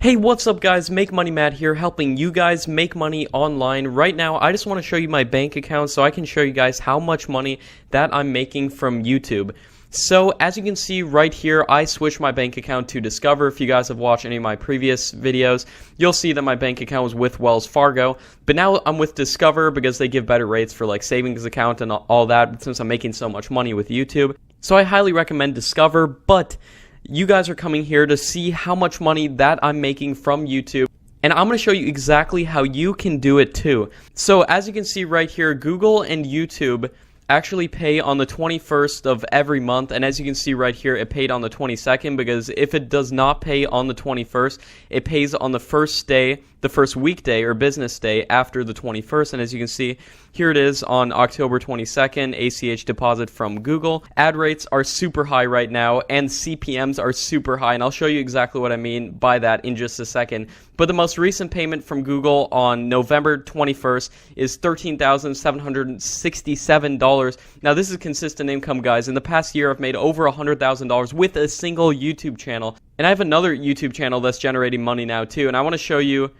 Hey, what's up guys? Make Money Matt here, helping you guys make money online. Right now, I just want to show you my bank account so I can show you guys how much money that I'm making from YouTube. So, as you can see right here, I switched my bank account to Discover. If you guys have watched any of my previous videos, you'll see that my bank account was with Wells Fargo. But now I'm with Discover because they give better rates for like savings account and all that since I'm making so much money with YouTube. So I highly recommend Discover, but you guys are coming here to see how much money that I'm making from YouTube, and I'm going to show you exactly how you can do it too. So as you can see right here, Google and YouTube actually pay on the 21st of every month, and as you can see right here, it paid on the 22nd, because if it does not pay on the 21st, it pays on the first day, the first weekday or business day after the 21st. And as you can see, here it is on October 22nd, ACH deposit from Google. Ad rates are super high right now, and CPMs are super high, and I'll show you exactly what I mean by that in just a second. But the most recent payment from Google on November 21st is $13,767. Now, this is consistent income, guys. In the past year, I've made over $100,000 with a single YouTube channel. And I have another YouTube channel that's generating money now, too. And I want to show you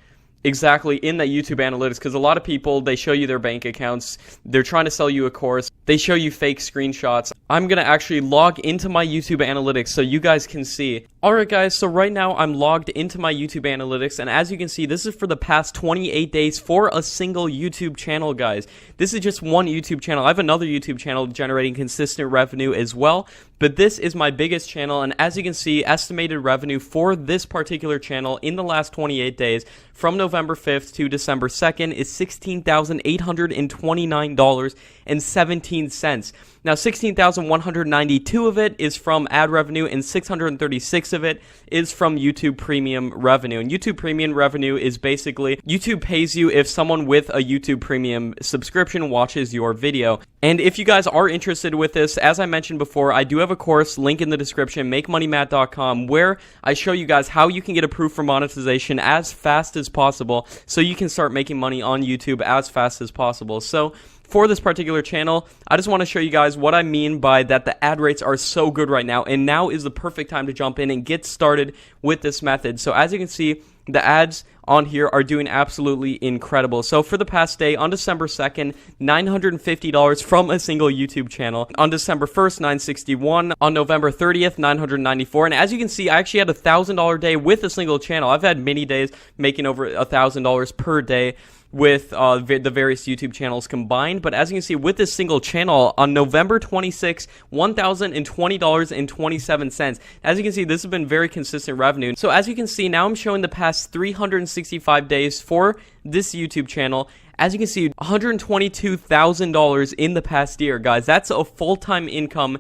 exactly in that YouTube analytics, because a lot of people, they show you their bank accounts, they're trying to sell you a course, they show you fake screenshots. I'm going to actually log into my YouTube analytics so you guys can see. Alright guys, so right now I'm logged into my YouTube analytics, and as you can see, this is for the past 28 days for a single YouTube channel, guys. This is just one YouTube channel. I have another YouTube channel generating consistent revenue as well, but this is my biggest channel, and as you can see, estimated revenue for this particular channel in the last 28 days from November 5th to December 2nd is $16,829.17. Now, $16,192 of it is from ad revenue, and $636 of it is from YouTube Premium revenue. And YouTube Premium revenue is basically, YouTube pays you if someone with a YouTube Premium subscription watches your video. And if you guys are interested with this, as I mentioned before, I do have a course, link in the description, makemoneymatt.com, where I show you guys how you can get approved for monetization as fast as possible so you can start making money on YouTube as fast as possible. So for this particular channel, I just want to show you guys what I mean by that the ad rates are so good right now, and now is the perfect time to jump in and get started with this method. So as you can see, the ads on here are doing absolutely incredible. So for the past day, on December 2nd, $950 from a single YouTube channel. On December 1st, $961. On November 30th, $994. And as you can see, I actually had a $1,000 day with a single channel. I've had many days making over $1,000 per day with the various YouTube channels combined. But as you can see, with this single channel, on November 26th, $1,020.27. As you can see, this has been very consistent revenue. So as you can see, now I'm showing the past 365 days for this YouTube channel. As you can see, $122,000 in the past year, guys. That's a full-time income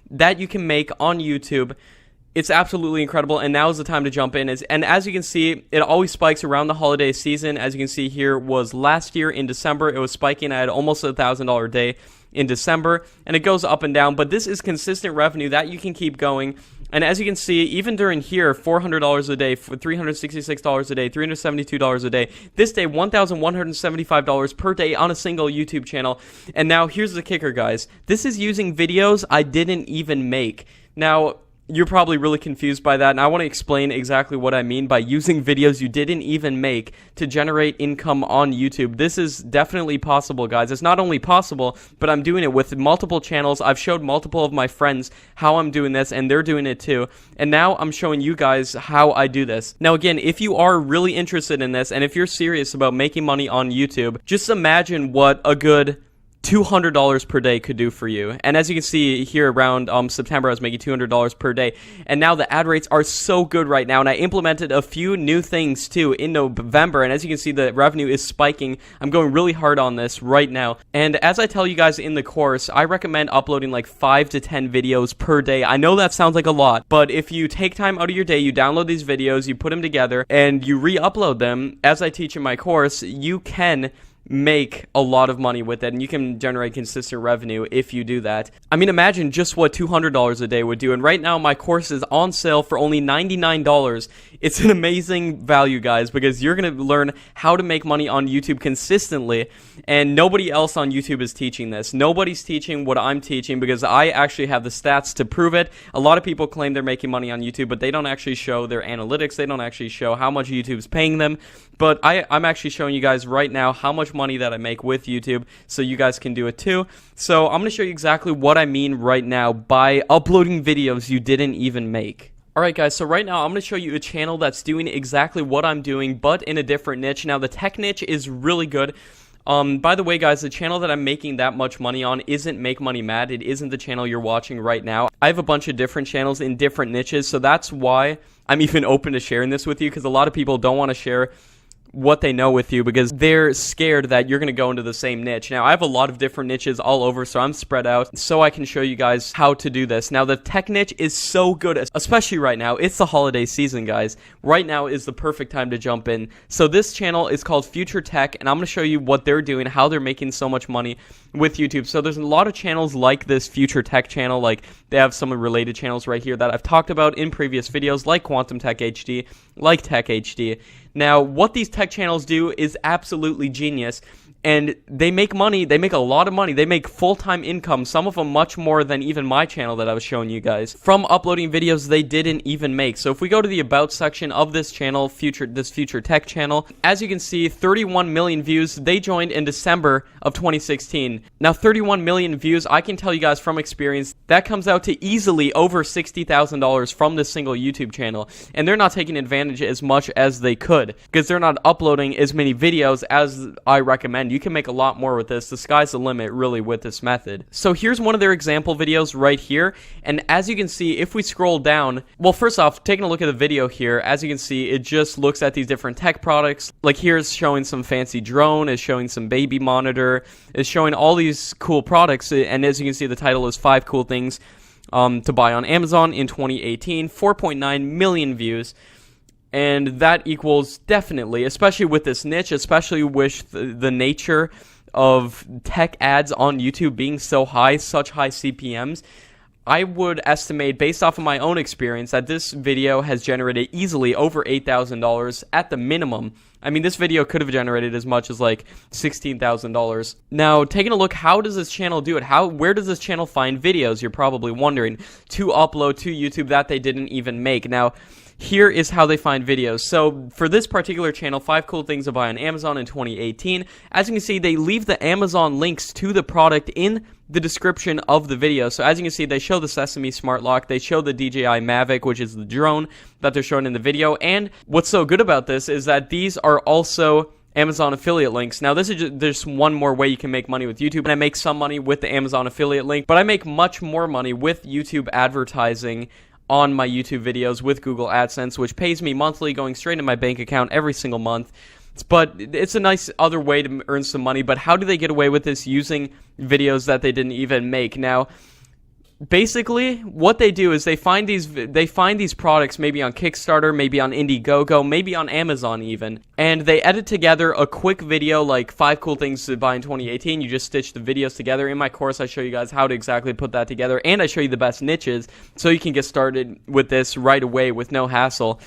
that you can make on YouTube. It's absolutely incredible, and now is the time to jump in. And as you can see, it always spikes around the holiday season. As you can see here, was last year in December, it was spiking. I had almost $1,000 a day in December, and it goes up and down. But this is consistent revenue that you can keep going. And as you can see, even during here, $400 a day, $366 a day, $372 a day. This day, $1,175 per day on a single YouTube channel. And now, here's the kicker, guys. This is using videos I didn't even make. Now, you're probably really confused by that, and I want to explain exactly what I mean by using videos you didn't even make to generate income on YouTube. This is definitely possible, guys. It's not only possible, but I'm doing it with multiple channels. I've showed multiple of my friends how I'm doing this, and they're doing it too. And now I'm showing you guys how I do this. Now, again, if you are really interested in this, and if you're serious about making money on YouTube, just imagine what a good $200 per day could do for you. And as you can see here, around September, I was making $200 per day, and now the ad rates are so good right now. And I implemented a few new things too in November, and as you can see, the revenue is spiking. I'm going really hard on this right now, and as I tell you guys in the course, I recommend uploading like 5 to 10 videos per day. I know that sounds like a lot, but if you take time out of your day, you download these videos, you put them together, and you re-upload them, as I teach in my course, you can make a lot of money with it, and you can generate consistent revenue if you do that. I mean, imagine just what $200 a day would do, and right now my course is on sale for only $99 it's an amazing value, guys, because you're going to learn how to make money on YouTube consistently, and nobody else on YouTube is teaching this. Nobody's teaching what I'm teaching because I actually have the stats to prove it. A lot of people claim they're making money on YouTube, but they don't actually show their analytics. They don't actually show how much YouTube's paying them. But I'm actually showing you guys right now how much money that I make with YouTube, so you guys can do it too. So I'm going to show you exactly what I mean right now by uploading videos you didn't even make. Alright guys, so right now I'm going to show you a channel that's doing exactly what I'm doing, but in a different niche. Now the tech niche is really good. By the way guys, the channel that I'm making that much money on isn't Make Money Mad. It isn't the channel you're watching right now. I have a bunch of different channels in different niches, so that's why I'm even open to sharing this with you, because a lot of people don't want to share what they know with you because they're scared that you're going to go into the same niche. Now, I have a lot of different niches all over, so I'm spread out so I can show you guys how to do this. Now, the tech niche is so good, especially right now. It's the holiday season, guys. Right now is the perfect time to jump in. So this channel is called Future Tech, and I'm going to show you what they're doing, how they're making so much money with YouTube. So there's a lot of channels like this Future Tech channel, like they have some related channels right here that I've talked about in previous videos, like Quantum Tech HD, like Tech HD. Now, what these tech channels do is absolutely genius, and they make money. They make a lot of money. They make full-time income, some of them much more than even my channel that I was showing you guys, from uploading videos they didn't even make. So if we go to the About section of this channel, this Future Tech channel, as you can see, 31 million views. They joined in December of 2016. Now, 31 million views, I can tell you guys from experience, that comes out to easily over $60,000 from this single YouTube channel, and they're not taking advantage as much as they could, because they're not uploading as many videos as I recommend. You can make a lot more with this. The sky's the limit, really, with this method. So here's one of their example videos right here, and as you can see, if we scroll down, well, first off, taking a look at the video here, as you can see, it just looks at these different tech products. Like here's showing some fancy drone, is showing some baby monitor, is showing all these cool products, and as you can see, the title is 5 cool things to buy on Amazon in 2018, 4.9 million views. And that equals definitely, especially with this niche, especially with the nature of tech ads on YouTube being so high, such high CPMs, I would estimate, based off of my own experience, that this video has generated easily over $8,000 at the minimum. I mean, this video could have generated as much as like $16,000. Now, taking a look, how does this channel do it? Where does this channel find videos, you're probably wondering, to upload to YouTube that they didn't even make? Now, here is how they find videos. So for this particular channel, 5 cool things to buy on Amazon in 2018, as you can see, they leave the Amazon links to the product in the description of the video. So as you can see, they show the Sesame Smart Lock, they show the DJI Mavic, which is the drone that they're showing in the video, and what's so good about this is that these are also Amazon affiliate links. Now, this is there's one more way you can make money with YouTube, and I make some money with the Amazon affiliate link, but I make much more money with YouTube advertising on my YouTube videos with Google AdSense, which pays me monthly, going straight in my bank account every single month. But it's a nice other way to earn some money. But how do they get away with this using videos that they didn't even make? Now, basically, what they do is they find these products maybe on Kickstarter, maybe on Indiegogo, maybe on Amazon even, and they edit together a quick video like 5 cool things to buy in 2018. You just stitch the videos together. In my course, I show you guys how to exactly put that together, and I show you the best niches so you can get started with this right away with no hassle.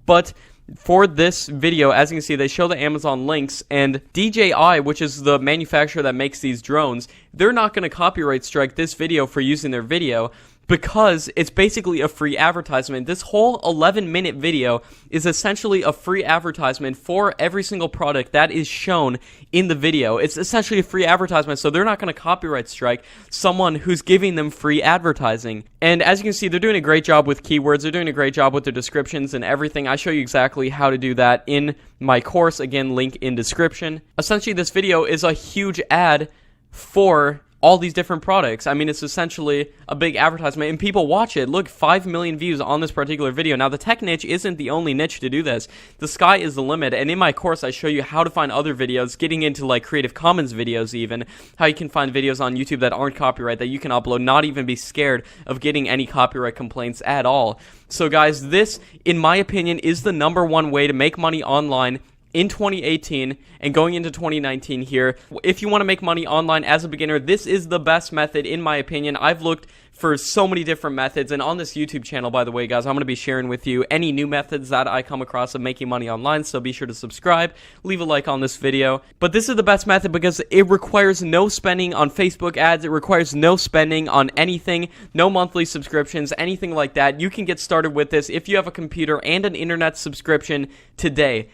But for this video, as you can see, they show the Amazon links, and DJI, which is the manufacturer that makes these drones, they're not going to copyright strike this video for using their video, because it's basically a free advertisement. This whole 11-minute video is essentially a free advertisement for every single product that is shown in the video. It's essentially a free advertisement, so they're not going to copyright strike someone who's giving them free advertising. And as you can see, they're doing a great job with keywords. They're doing a great job with their descriptions and everything. I show you exactly how to do that in my course. Again, link in description. Essentially, this video is a huge ad for all these different products. I mean, it's essentially a big advertisement, and people watch it. Look, 5 million views on this particular video. Now, the tech niche isn't the only niche to do this. The sky is the limit, and in my course, I show you how to find other videos, getting into, like, Creative Commons videos even, how you can find videos on YouTube that aren't copyright, that you can upload, not even be scared of getting any copyright complaints at all. So, guys, this, in my opinion, is the #1 way to make money online in 2018 and going into 2019 here. If you want to make money online as a beginner, this is the best method in my opinion. I've looked for so many different methods, and on this YouTube channel, by the way, guys, I'm going to be sharing with you any new methods that I come across of making money online, so be sure to subscribe, leave a like on this video. But this is the best method because it requires no spending on Facebook ads, it requires no spending on anything, no monthly subscriptions, anything like that. You can get started with this if you have a computer and an internet subscription today.